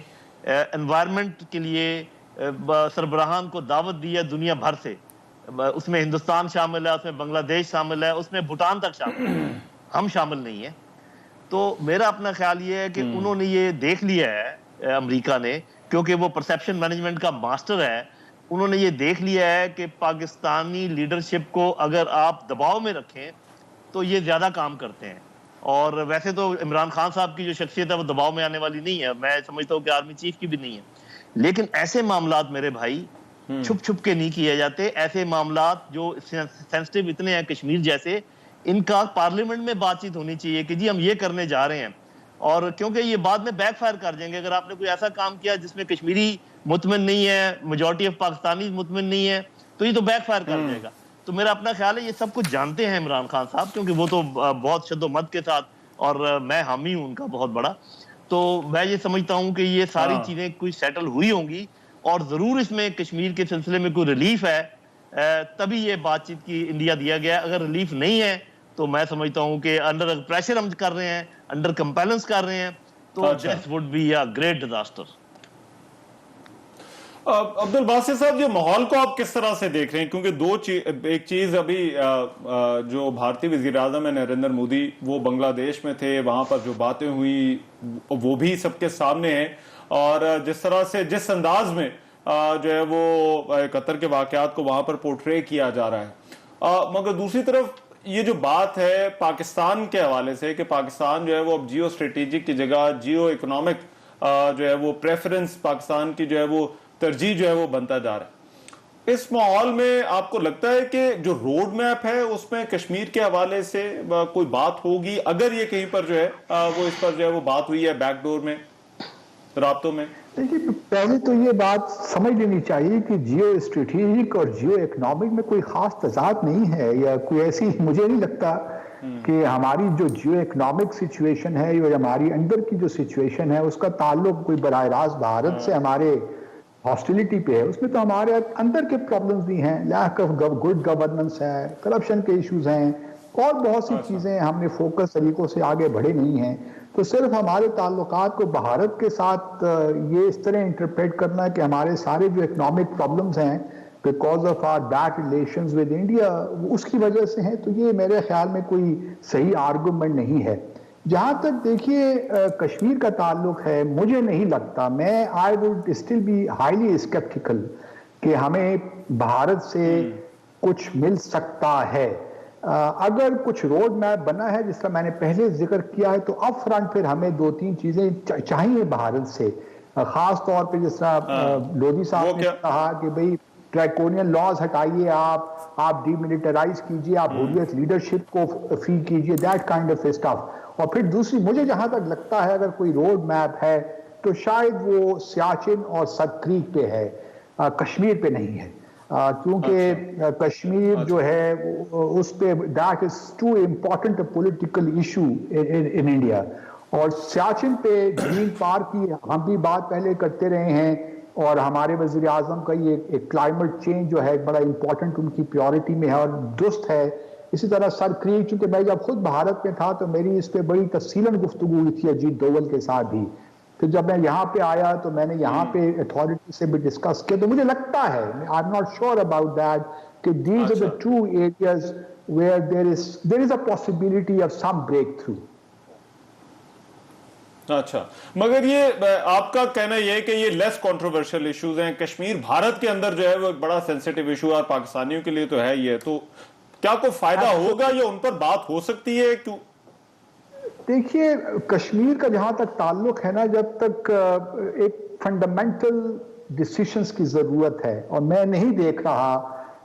एनवायरनमेंट के लिए सरबराहान को दावत दी है दुनिया भर से, उसमें हिंदुस्तान शामिल है, उसमें बांग्लादेश शामिल है, उसमें भूटान तक शामिल है, हम शामिल नहीं है। तो मेरा अपना ख्याल ये है कि उन्होंने ये देख लिया है अमेरिका ने, क्योंकि वो परसेप्शन मैनेजमेंट का मास्टर है, उन्होंने ये देख लिया है कि पाकिस्तानी लीडरशिप को अगर आप दबाव में रखें तो ये ज्यादा काम करते हैं। और वैसे तो इमरान खान साहब की जो शख्सियत है वो दबाव में आने वाली नहीं है, मैं समझता हूँ कि आर्मी चीफ की भी नहीं है। लेकिन ऐसे मामलात मेरे भाई छुप छुप के नहीं किए जाते। ऐसे मामलात जो सेंसिटिव इतने हैं कश्मीर जैसे, इनका पार्लियामेंट में बातचीत होनी चाहिए कि जी हम ये करने जा रहे हैं, और क्योंकि ये बाद में बैकफायर कर जाएंगे। अगर आपने कोई ऐसा काम किया जिसमें कश्मीरी मुतमिन नहीं है, मेजॉरिटी ऑफ पाकिस्तानी मुतमिन नहीं है, तो ये तो बैकफायर कर जाएगा। तो मेरा अपना ख्याल है ये सब कुछ जानते हैं इमरान खान साहब, क्योंकि वो तो बहुत शद्दोमत के साथ, और मैं हामी हूं उनका बहुत बड़ा, तो मैं ये समझता हूं कि ये सारी चीजें कुछ सेटल हुई होंगी और जरूर इसमें कश्मीर के सिलसिले में कोई रिलीफ है, तभी ये बातचीत की इंडिया दिया गया। अगर रिलीफ नहीं है तो मैं समझता हूं कि अंडर प्रेशर हम कर रहे हैं, अंडर कंपेलेंस कर रहे हैं, तो this would be a great disaster. Abdul Basit साहब, ये माहौल को आप किस तरह से देख रहे हैं? क्योंकि एक चीज अभी जो भारतीय वजीर आजम है नरेंद्र मोदी, वो बांग्लादेश में थे, वहां पर जो बातें हुई वो भी सबके सामने है, और जिस तरह से, जिस अंदाज में जो है वो कतर के वाकयात को वहां पर पोर्ट्रे किया जा रहा है, मगर दूसरी तरफ ये जो बात है पाकिस्तान के हवाले से कि पाकिस्तान जो है वो अब जियो स्ट्रेटेजिक की जगह जियो इकोनॉमिक जो है वो प्रेफरेंस, पाकिस्तान की जो है वो तरजीह जो है वो बनता जा रहा है। इस माहौल में आपको लगता है कि जो रोड मैप है उसमें कश्मीर के हवाले से कोई बात होगी? अगर ये कहीं पर जो है वो इस पर जो है वो बात हुई है बैकडोर में, राब्तों में? देखिए, पहले तो ये बात समझ लेनी चाहिए कि जियो स्ट्रेटेजिक और जियो इकोनॉमिक में कोई खास तजाद नहीं है, या कोई ऐसी, मुझे नहीं लगता कि हमारी जो जियो इकोनॉमिक सिचुएशन है या हमारी अंदर की जो सिचुएशन है उसका ताल्लुक कोई बराह रास्त भारत से हमारे हॉस्टिलिटी पे है। उसमें तो हमारे अंदर के प्रॉब्लम्स भी हैं, लैक ऑफ गुड गवर्नेंस है, करप्शन के इश्यूज हैं, اور بہت سی چیزیں ہم نے فوکس طریقوں سے آگے بڑھے نہیں ہیں. تو صرف ہمارے تعلقات کو بھارت کے ساتھ یہ اس طرح انٹرپریٹ کرنا ہے کہ ہمارے سارے جو اکنامک پرابلمز ہیں because of our bad relations with India اس کی وجہ سے ہیں, تو یہ میرے خیال میں کوئی صحیح آرگومنٹ نہیں ہے. جہاں تک دیکھیے کشمیر کا تعلق ہے, مجھے نہیں لگتا, میں I would still be highly sceptical کہ ہمیں بھارت سے کچھ مل سکتا ہے. اگر کچھ روڈ میپ بنا ہے جس کا میں نے پہلے ذکر کیا ہے تو اپ فرنٹ پھر ہمیں 2-3 چیزیں چاہیے بھارت سے, خاص طور پہ جس طرح لودھی صاحب نے کہا کہ بھئی ڈریکونین لاز ہٹائیے, آپ ڈی ملٹرائز کیجیے, آپ حریت لیڈرشپ کو فری کیجیے, دیٹ کائنڈ آف اسٹف. اور پھر دوسری مجھے جہاں تک لگتا ہے اگر کوئی روڈ میپ ہے تو شاید وہ سیاچن اور سد کریک پہ ہے, کشمیر پہ نہیں ہے, کیونکہ کشمیر جو ہے اس پہ that is two important political issue in India. اور سیاچن پہ گرین پارک کی ہم بھی بات پہلے کرتے رہے ہیں, اور ہمارے وزیر اعظم کا یہ کلائمیٹ چینج جو ہے بڑا امپورٹنٹ ان کی پریورٹی میں ہے اور درست ہے. اسی طرح سر کریک, چونکہ میں جب خود بھارت میں تھا تو میری اس پہ بڑی تفصیلاً گفتگو ہوئی تھی اجیت ڈوول کے ساتھ بھی. پھر جب میں یہاں پہ آیا تو میں نے یہاں پہ اتھارٹی سے بھی ڈسکس کیا, تو مجھے لگتا ہے, I am not sure about that, کہ these are the two areas where there is a possibility of some breakthrough. اچھا, مگر یہ آپ کا کہنا یہ ہے کہ یہ لیس کنٹروورشل ایشوز ہیں, کشمیر بھارت کے اندر جو ہے وہ ایک بڑا سینسیٹیو ایشو ہے اور پاکستانیوں کے لیے تو ہے یہ, تو کیا کوئی فائدہ ہوگا یا ان پر بات ہو سکتی ہے؟ کیوں دیکھیے کشمیر کا جہاں تک تعلق ہے نا, جب تک ایک فنڈامنٹل ڈیسیشنز کی ضرورت ہے, اور میں نہیں دیکھ رہا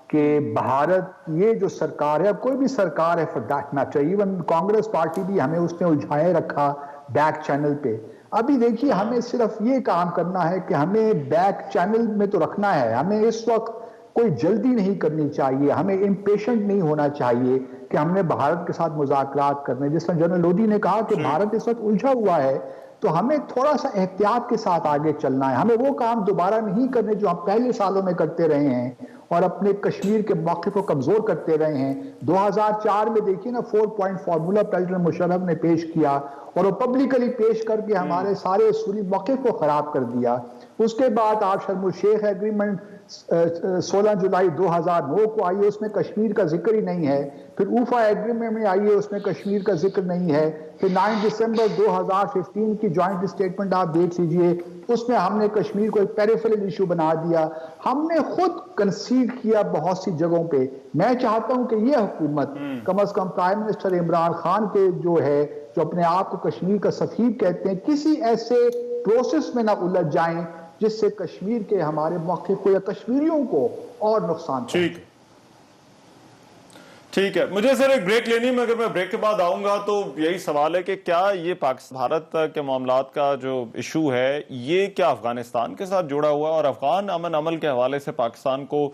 کہ بھارت یہ جو سرکار ہے, کوئی بھی سرکار ہے for that matter, even Congress party بھی ہمیں اس نے الجھائے رکھا بیک چینل پہ. ابھی دیکھیے ہمیں صرف یہ کام کرنا ہے کہ ہمیں بیک چینل میں تو رکھنا ہے, ہمیں اس وقت کوئی جلدی نہیں کرنی چاہیے, ہمیں امپیشنٹ نہیں ہونا چاہیے کہ ہم نے بھارت کے ساتھ مذاکرات کرنے. جس طرح جنرل لودھی نے کہا کہ بھارت اس وقت الجھا ہوا ہے, تو ہمیں تھوڑا سا احتیاط کے ساتھ آگے چلنا ہے, ہمیں وہ کام دوبارہ نہیں کرنے جو ہم پہلے سالوں میں کرتے رہے ہیں اور اپنے کشمیر کے موقع کو کمزور کرتے رہے ہیں. 2004 میں دیکھیے نا 4 پوائنٹ فارمولا پریزیڈنٹ مشرف نے پیش کیا اور وہ پبلکلی پیش کر کے ہمارے سارے اصولی موقع کو خراب کر دیا. اس کے بعد آپ شرم الشیخ ایگریمنٹ 16 جولائی 2009 کو آئی ہے, اس میں کشمیر کا ذکر ہی نہیں ہے. پھر اوفا ایگریمنٹ میں آئی ہے, اس میں کشمیر کا ذکر نہیں ہے. پھر 9 دسمبر 2015 کی جوائنٹ اسٹیٹمنٹ آپ دیکھ لیجئے, اس میں ہم نے کشمیر کو ایک پیریفرل ایشو بنا دیا. ہم نے خود کنسیڈ کیا بہت سی جگہوں پہ. میں چاہتا ہوں کہ یہ حکومت کم از کم پرائم منسٹر عمران خان کے جو ہے, جو اپنے آپ کو کشمیر کا سفیر کہتے ہیں, کسی ایسے پروسیس میں نہ الجھ جائیں جس سے کشمیر کے ہمارے موقع کو یا کشمیریوں کو اور نقصان پہنچے. ٹھیک ہے, مجھے سر ایک بریک لینی, مگر میں بریک کے بعد آؤں گا تو یہی سوال ہے کہ کیا یہ پاکستان بھارت کے معاملات کا جو ایشو ہے یہ کیا افغانستان کے ساتھ جڑا ہوا ہے, اور افغان امن عمل کے حوالے سے پاکستان کو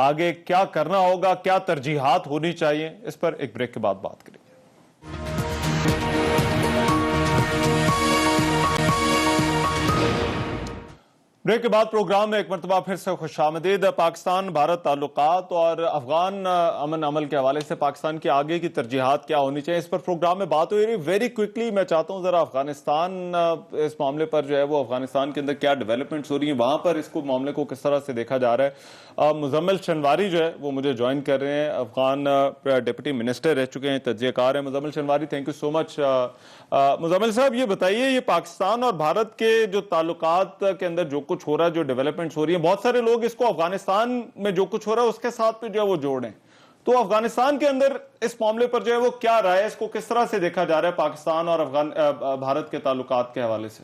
آگے کیا کرنا ہوگا, کیا ترجیحات ہونی چاہیے, اس پر ایک بریک کے بعد بات کریں گے. بریک کے بعد پروگرام میں ایک مرتبہ پھر سے خوش آمدید. پاکستان بھارت تعلقات اور افغان امن عمل کے حوالے سے پاکستان کی آگے کی ترجیحات کیا ہونی چاہیے, اس پر پروگرام میں بات ہوئی. ویری کوئکلی میں چاہتا ہوں ذرا افغانستان اس معاملے پر جو ہے وہ افغانستان کے اندر کیا ڈیولپمنٹس ہو رہی ہیں, وہاں پر اس کو معاملے کو کس طرح سے دیکھا جا رہا ہے. مزمل شنواری جو ہے وہ مجھے جوائن کر رہے ہیں, افغان ڈپٹی منسٹر رہ چکے ہیں, تجزیہ کار ہیں. Muzammil Shinwari, thank you so much. Muzammil صاحب یہ بتائیے, یہ پاکستان اور بھارت کے جو تعلقات کے اندر جو کچھ ہو رہا ہے, جو ڈیولپمنٹس ہو رہی ہیں, بہت سارے لوگ اس کو افغانستان میں جو کچھ ہو رہا ہے اس کے ساتھ پہ جو ہے وہ جوڑیں, تو افغانستان کے اندر اس معاملے پر جو ہے وہ کیا رائے ہے, اس کو کس طرح سے دیکھا جا رہا ہے پاکستان اور بھارت کے تعلقات کے حوالے سے؟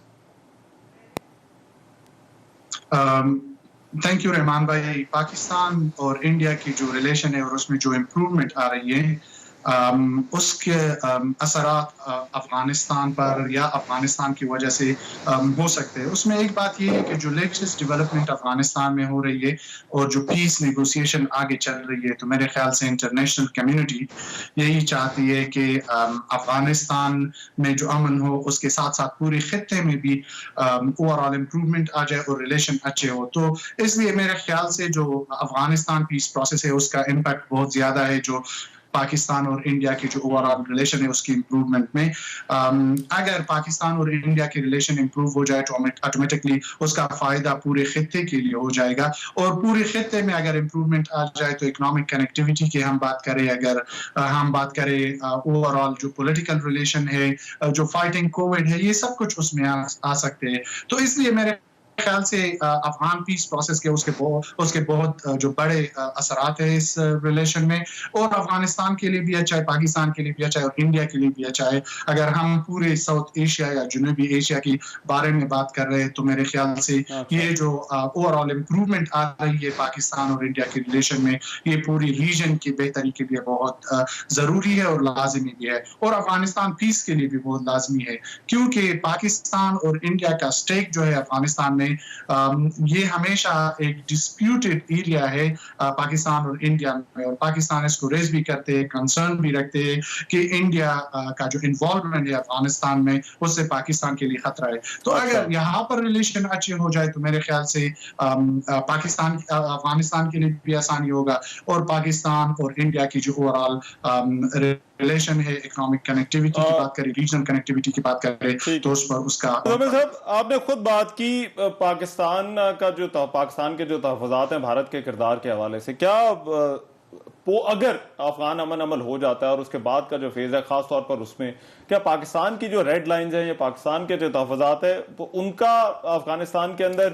تھینک یو رحمان بھائی. پاکستان اور انڈیا کی جو ریلیشن ہے اور اس میں جو امپروومنٹ آ رہی ہے, اس کے اثرات افغانستان پر یا افغانستان کی وجہ سے ہو سکتے ہیں. اس میں ایک بات یہ ہے کہ جو لیٹسٹ ڈیولپمنٹ افغانستان میں ہو رہی ہے اور جو پیس نیگوسیشن آگے چل رہی ہے, تو میرے خیال سے انٹرنیشنل کمیونٹی یہی چاہتی ہے کہ افغانستان میں جو امن ہو اس کے ساتھ ساتھ پورے خطے میں بھی اوور آل امپروومنٹ آ جائے اور ریلیشن اچھے ہو. تو اس لیے میرے خیال سے جو افغانستان پیس پروسیس ہے اس کا امپیکٹ بہت زیادہ ہے. جو पाकिस्तान और इंडिया की जो ओवरऑल रिलेशन है उसकी इम्प्रूवमेंट में। अगर पाकिस्तान और इंडिया की रिलेशन इम्प्रूव हो जाए तो ऑटोमेटिकली उसका फायदा पूरे खित्ते के लिए हो जाएगा, और पूरे खित्ते में अगर इम्प्रूवमेंट आ जाए तो इकोनॉमिक कनेक्टिविटी की हम बात करें, अगर हम बात करें ओवरऑल जो पॉलिटिकल रिलेशन है, जो फाइटिंग कोविड है, ये सब कुछ उसमें आ सकते हैं। तो इसलिए मेरे ख्याल से अफगान पीस प्रोसेस के उसके बहुत जो बड़े असरात है इस रिलेशन में, और अफगानिस्तान के लिए भी अच्छा है, पाकिस्तान के लिए भी अच्छा है, और इंडिया के लिए भी अच्छा है। अगर हम पूरे साउथ एशिया या जनूबी एशिया के बारे में बात कर रहे हैं तो मेरे ख्याल से ये जो ओवरऑल इम्प्रूवमेंट आ रही है पाकिस्तान और इंडिया के रिलेशन में, ये पूरी रीजन की बेहतरी के लिए बहुत जरूरी है और लाजमी भी है, और अफगानिस्तान पीस के लिए भी बहुत लाजमी है, क्योंकि पाकिस्तान और इंडिया का स्टेक जो है अफगानिस्तान में ये हमेशा एक डिस्प्यूटेड एरिया है पाकिस्तान और इंडिया में, और पाकिस्तान इसको रेज भी करते हैं, कंसर्न भी रखते हैं कि इंडिया का जो इन्वॉल्वमेंट है अफगानिस्तान में उससे पाकिस्तान के लिए खतरा है। तो अगर यहाँ पर रिलेशन अच्छे हो जाए तो मेरे ख्याल से पाकिस्तान अफगानिस्तान के लिए भी आसानी होगा, और पाकिस्तान और इंडिया की जो ओवरऑल रिलेशन है, इकोनॉमिक कनेक्टिविटी की बात करें, रीजनल कनेक्टिविटी की बात करें, तो उस पर उसका साहब आपने खुद बात की पाकिस्तान के जो तहफ़्फ़ुज़ात हैं भारत के किरदार के हवाले से, क्या अगर अफगान अमल हो जाता है और उसके बाद का जो फेज है खास तौर पर उसमें क्या पाकिस्तान की जो रेड लाइंस हैं या पाकिस्तान के जो तहफ़्फ़ुज़ात है तो उनका अफगानिस्तान के अंदर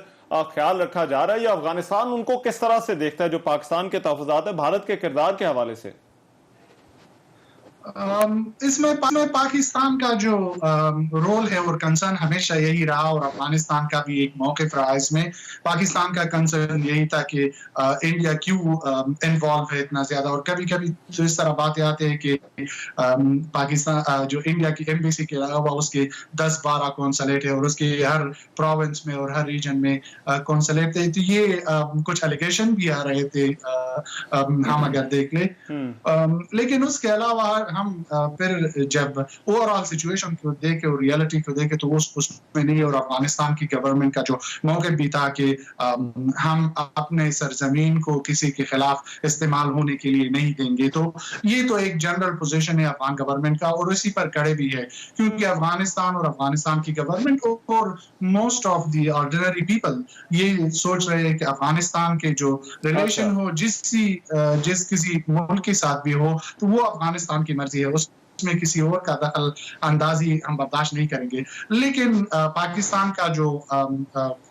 ख्याल रखा जा रहा है, या अफगानिस्तान उनको किस तरह से देखता है जो पाकिस्तान के तहफ़्फ़ुज़ात है भारत के किरदार के हवाले से? इसमें पाकिस्तान का जो रोल है और कंसर्न हमेशा यही रहा, और अफगानिस्तान का भी एक मौक़िफ़ रहा इसमें। पाकिस्तान का कंसर्न यही था कि इंडिया क्यों इन्वॉल्व है इतना ज़्यादा, और कभी कभी तो इस तरह बातें आते हैं कि पाकिस्तान जो इंडिया की एम्बेसी के अलावा उसके 10-12 कौंसलेट है और उसके हर प्रोविंस में और हर रीजन में कौंसलेट थे, तो ये कुछ एलिगेशन भी आ रहे थे हम अगर देख ले, लेकिन उसके अलावा हम फिर जब ओवरऑल सिचुएशन को देखे और रियलिटी को देखे तो उसमें नहीं, और अफगानिस्तान की गवर्नमेंट का जो मौक़िफ़ भी था कि हम अपने सरजमीन को किसी के खिलाफ इस्तेमाल होने के लिए नहीं देंगे, तो ये तो एक जनरल पोजीशन है अफगान गवर्नमेंट का, और इसी पर खड़े भी है, क्योंकि अफगानिस्तान और अफगानिस्तान की गवर्नमेंट और most of the ordinary people ये सोच रहे हैं कि अफगानिस्तान के जो रिलेशन हो जिस किसी मुल्क के साथ भी हो तो वो अफगानिस्तान की मर्जी है, उसमें किसी और का दखल अंदाजी हम बर्दाश्त नहीं करेंगे। लेकिन पाकिस्तान का जो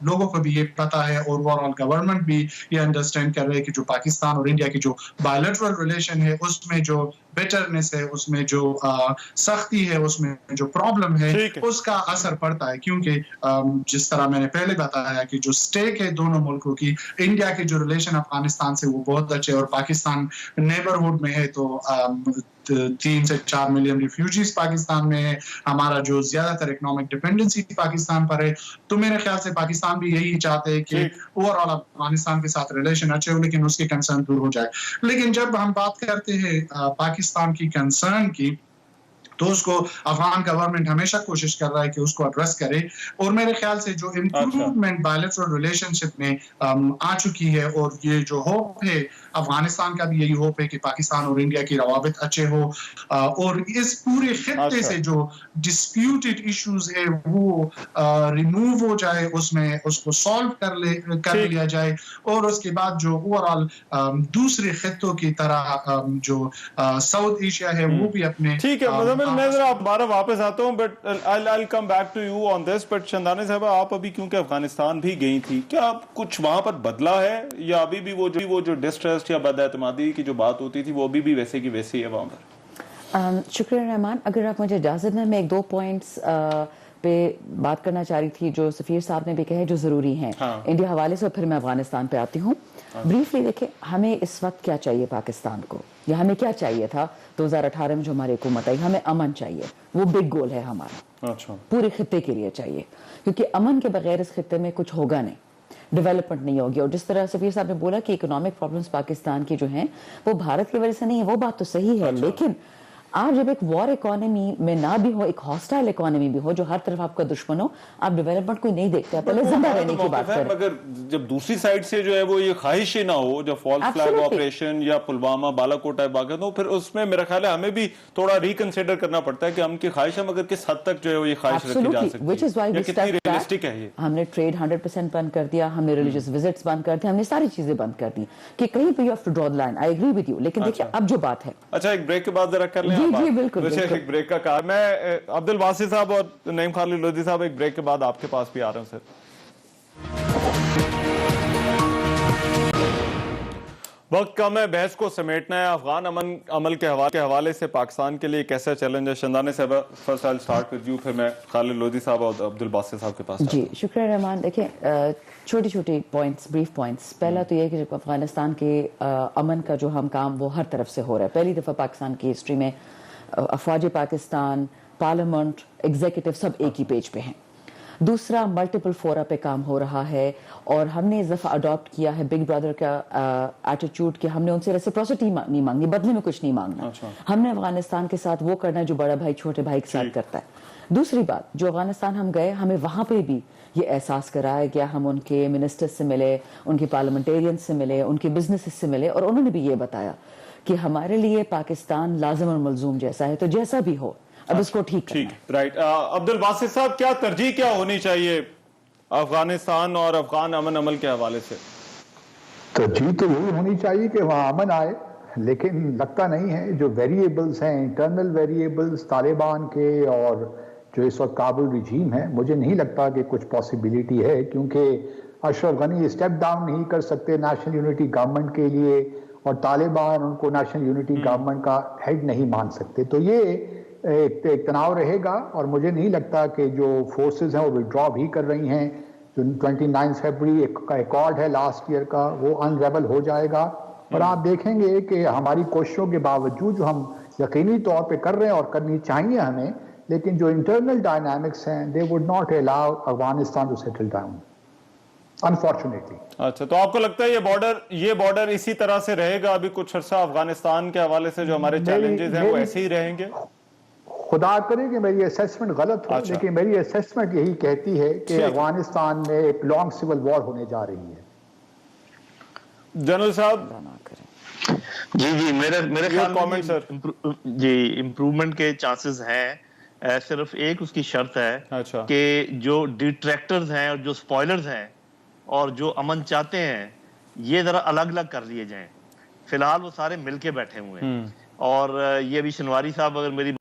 लोगों को भी ये पता है और ओवरऑल गवर्नमेंट भी ये अंडरस्टैंड कर रहे हैं कि जो पाकिस्तान और इंडिया की जो बायलैटरल रिलेशन है उसमें जो बेटरनेस है, उसमें जो सख्ती है, उसमें जो प्रॉब्लम है उसका असर पड़ता है, क्योंकि जिस तरह मैंने पहले बताया कि जो स्टेक है दोनों मुल्कों की, इंडिया के जो रिलेशन अफगानिस्तान से वो बहुत अच्छे, और पाकिस्तान नेबरहुड में है तो 3 से 4 मिलियन रिफ्यूजीज पाकिस्तान में है, हमारा जो ज्यादातर इकोनॉमिक डिपेंडेंसी पाकिस्तान पर है, तो मेरे ख्याल से पाकिस्तान भी यही चाहते हैं कि ओवरऑल अफगानिस्तान के साथ रिलेशन अच्छे हो लेकिन उसके कंसर्न दूर हो जाए। लेकिन जब हम बात करते हैं पाकिस्तान की कंसर्न की, तो उसको अफगान गवर्नमेंट हमेशा कोशिश कर रहा है कि उसको एड्रेस करे, और मेरे ख्याल से जो इम्प्रूवमेंट बायलैटरल रिलेशनशिप में आ चुकी है, और ये जो होप है अफगानिस्तान का भी यही होप है कि पाकिस्तान और इंडिया की रवाबित अच्छे हो, और इस पूरे खित्ते से जो डिस्प्यूटेड इश्यूज है वो रिमूव हो जाए, उसमें उसको सॉल्व कर लिया जाए, और उसके बाद जो ओवरऑल दूसरे खित्तों की तरह जो साउथ एशिया है वो भी अपने ठीक है। मैं जरा दोबारा वापस आता हूं, but I'll come back to you on this, but Chandani साहब आप अभी क्योंकि अफगानिस्तान भी गई थी, क्या कुछ वहां पर बदला है या अभी भी वो जो डिस्ट्रस्ट या बदएतमादी की जो बात होती थी वो अभी भी वैसे की वैसी है वहां पर? शुक्रिया रहमान, अगर आप मुझे इजाजत दें मैं एक दो पॉइंट्स पे बात करना चाह रही थी जो सफीर साहब ने भी कहे जो जरूरी हैं इंडिया हवाले से, और फिर मैं अफगानिस्तान पे आती हूँ। ब्रीफली देखें, हमें इस वक्त क्या चाहिए पाकिस्तान को, या हमें क्या चाहिए था 2018 में जो हमारी हुकूमत आई, हमें अमन चाहिए, वो बिग गोल है हमारा। अच्छा, पूरे खित्ते के लिए चाहिए, क्योंकि अमन के बगैर इस खित्ते में कुछ होगा नहीं, डेवलपमेंट नहीं होगी। और जिस तरह सफीर साहब ने बोला कि इकोनॉमिक प्रॉब्लम्स पाकिस्तान की जो हैं वो भारत की वजह से नहीं है, वो बात तो सही है, लेकिन آپ جب ایک وار اکانومی میں نہ بھی ہو, ایک ہاسٹائل اکانومی بھی ہو جو ہر طرف آپ کا دشمن ہو, آپ ڈیولپمنٹ کوئی نہیں دیکھتے, آپ پہلے زندہ رہنے کی بات کریں. مگر جب دوسری سائڈ سے جو ہے وہ یہ خواہش ہی نہ ہو, جب فالس فلیگ آپریشن یا پلوامہ بالا کوٹ ٹائپ واقع, تو پھر اس میں میرا خیال ہے ہمیں بھی تھوڑا ریکنسیڈر کرنا پڑتا ہے کہ ہم کی خواہش ہے مگر کس حد تک جو ہے وہ یہ خواہش رکھی جا سکتی ہے, یا کتنی ریئلسٹک ہے یہ. ہم نے ٹریڈ 100% بند کر دیا, ہم نے ریلیجیس وزٹس بند کر دیا, ہم نے ساری چیزیں بند کر دی کہ کہیں پہ you have to draw the line. I agree with you, لیکن دیکھیے اب جو بات ہے, اچھا ایک بریک کے بعد ذرا کر لیں. جی بالکل, ایک بریک کا کہا میں عبد الباسط صاحب اور نعیم خالد لودھی صاحب ایک بریک کے بعد آپ کے پاس بھی آ رہا ہوں سر. وقت کم ہے, بحث کو سمیٹنا ہے. افغان امن عمل کے حوالے سے پاکستان کے لیے کیسا چیلنج ہے؟ شندانے صاحب first I start with you, پھر میں خالد لودھی صاحب اور عبد الباسط صاحب کے پاس. جی شکریہ رحمان. دیکھیں چھوٹی چھوٹی پوائنٹس, بریف پوائنٹس. پہلا تو یہ کہ افغانستان کے امن کا جو ہم کام وہ ہر طرف سے ہو رہا ہے. پہلی دفعہ پاکستان کی ہسٹری میں افواج پاکستان, پارلیمنٹ, ایگزیکٹو سب ایک ہی پیج پہ ہیں. دوسرا ملٹیپل فورا پہ کام ہو رہا ہے, اور ہم نے اس دفعہ اڈاپٹ کیا ہے بگ برادر کا ایٹیٹیوڈ کہ ہم نے ان سے ریسیپروسٹی نہیں مانگنی, بدلے میں کچھ نہیں مانگنا. ہم نے افغانستان کے ساتھ وہ کرنا ہے جو بڑا بھائی چھوٹے بھائی کے ساتھ کرتا ہے. دوسری بات, جو افغانستان ہم گئے, ہمیں وہاں پہ بھی یہ احساس کرایا گیا, ہم ان کے منسٹر سے ملے, ان کے پارلیمنٹیرین سے ملے, ان کے بزنس سے ملے, اور انہوں نے بھی یہ بتایا کہ ہمارے لیے پاکستان لازم اور ملزوم جیسا ہے, تو جیسا بھی ہو اب اس کو ٹھیک کرنا ہے. رائٹ. عبد الباسط صاحب, کیا ترجیح کیا ہونی چاہیے افغانستان اور افغان امن عمل کے حوالے سے؟ ترجیح تو یہی ہونی چاہیے کہ وہاں امن آئے, لیکن لگتا نہیں ہے. جو ویریبلز ہیں, انٹرنل ویریبلز طالبان کے اور جو اس وقت کابل رجیم ہے, مجھے نہیں لگتا کہ کچھ پاسبلٹی ہے, کیونکہ اشرف غنی اسٹیپ ڈاؤن نہیں کر سکتے نیشنل یونٹی گورنمنٹ کے لیے, اور طالبان ان کو نیشنل یونٹی گورنمنٹ کا ہیڈ نہیں مان سکتے. تو یہ ایک تناؤ رہے گا, اور مجھے نہیں لگتا کہ جو فورسز ہیں وہ ودرا بھی کر رہی ہیں. جو 29 فیبری کا ایکارڈ ہے لاسٹ ایئر کا, وہ انریبل ہو جائے گا, اور آپ دیکھیں گے کہ ہماری کوششوں کے باوجود جو ہم یقینی طور پہ کر رہے ہیں اور کرنی چاہیے ہمیں, لیکن جو انٹرنل ڈائنامکس ہیں they would not allow Afghanistan to settle down unfortunately. اچھا, تو آپ کو لگتا ہے یہ بارڈر اسی طرح سے رہے گا ابھی کچھ عرصہ؟ افغانستان کے حوالے سے جو ہمارے چیلنجز ہیں وہ ایسے ہی رہیں گے؟ خدا کرے کہ میری اسیسمنٹ غلط ہو, لیکن میری اسیسمنٹ یہی کہتی ہے کہ افغانستان میں ایک لانگ سول وار ہونے جا رہی ہے. جنرل صاحب. جی میرے خیال میں جی امپروومنٹ کے چانسز ہیں. صرف ایک اس کی شرط ہے کہ جو ڈیٹریکٹرز ہیں اور جو سپوائلرز ہیں اور جو امن چاہتے ہیں, یہ ذرا الگ الگ کر لیے جائیں. فی الحال وہ سارے مل کے بیٹھے ہوئے ہیں, اور یہ بھی شنواری صاحب اگر میری